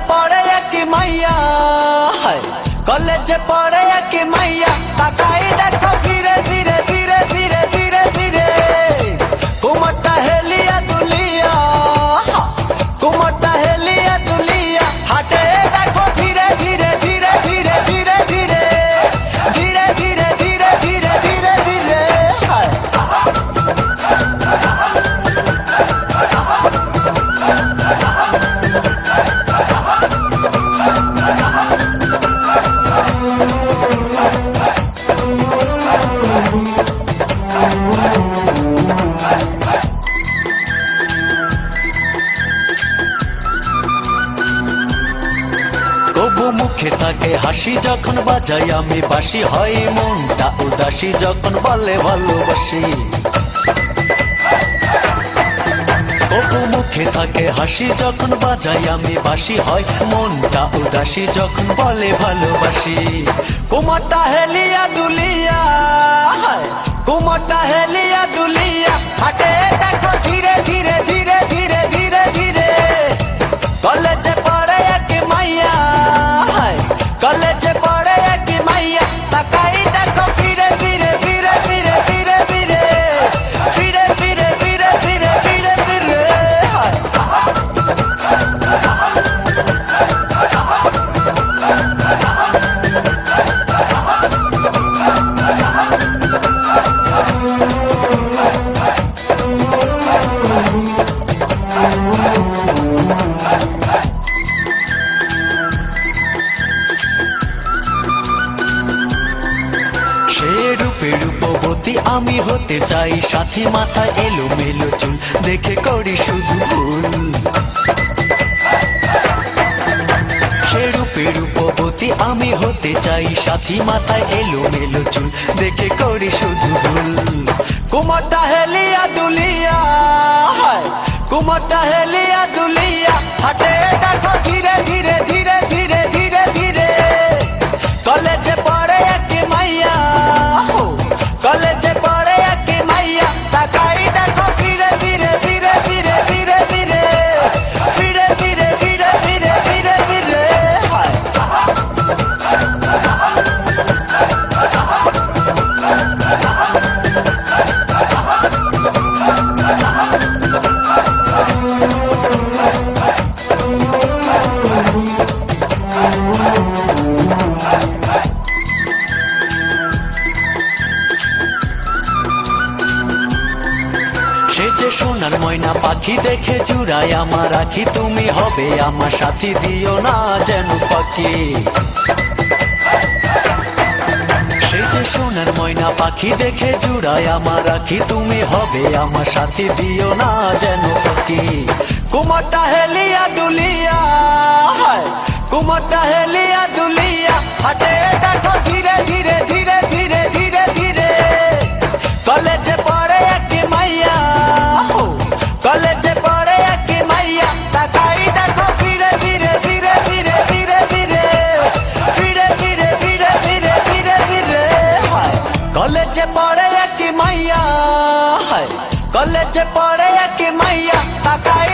পড়ে একই মাইয়া, কলেজে পড়ে একই মাইয়া, তাকাই দেখো ধীরে ধীরে ধীরে ধীরে ধীরে ধীরে কোমরটা হেলিয়া দুলিয়া, কোমরটা হেলিয়া দুলিয়া হাটে দেখো ধীরে ধীরে ধীরে ধীরে ধীরে ধীরে ধীরে ধীরে ধীরে ধীরে ধীরে ধীরে মুখে থাকে হাসি যখন বাজাই আমি বাঁশি, হয় মনটা উদাসী যখন বলে ভালোবাসি। তবু মুখে থাকে হাসি যখন বাজাই আমি বাঁশি, হয় মনটা উদাসী যখন বলে ভালোবাসি। কোমরটা হেলিয়া দুলিয়া, কোমরটা হেলিয়া দুলিয়া হাটে দেখো ধীরে ধীরে ধীরে ধীরে ধীরে ধীরে কলেজে পড়ে একই মাইয়া, কলেজে পড়ে একই মাইয়া, তাকাই দেখো ধীরে ধীরে ধীরে ধীরে ধীরে ধীরে ধীরে ধীরে ধীরে ধীরে ধীরে ধীরে রূপবতী আমি হতে চাই, সাথী মাথায় এলোমেলো চুল দেখে করি শুধু ভুল। সে রূপে রূপবতী আমি হতে চাই, সাথী মাথায় এলোমেলো চুল দেখে করি শুধু ভুল। কোমরটা হেলিয়া দুলিয়া, কোমরটা হেলিয়া দুলিয়া হাটে দেখো ধীরে ধীরে ধীরে ধীরে ধীরে ধীরে কলেজে পড়ে একই মাইয়া, কলেজে পড়ে একই মাইয়া, তাকাই দেখো ধীরে ধীরে ধীরে ধীরে ধীরে ধীরে ধীরে ধীরে ধীরে ধীরে ধীরে ধীরে সে যে সোনার ময়না পাখি দেখে জুড়াই আমার আখি, তুমি হবে আমার সাথী, দিও না যেন পাখি। সে যে সোনার ময়না পাখি দেখে জুড়াই আমার আখি, তুমি হবে আমার সাথী, দিও না যেন পাখি। কোমরটা হেলিয়া দুলিয়া, কোমরটা হেলিয়া দুলিয়া হাটে দেখো ধীরে ধীরে ধীরে ধীরে ধীরে ধীরে কলেজে পড়ে একই মাইয়া, কলেজে পড়ে একই মাইয়া, তাকাই দেখো ধীরে ধীরে ধীরে ধীরে ধীরে ধীরে ধীরে ধীরে ধীরে ধীরে ধীরে ধীরে কলেজে পড়ে একই মাইয়া, কলেজে পড়ে একই মাইয়া, তাকাই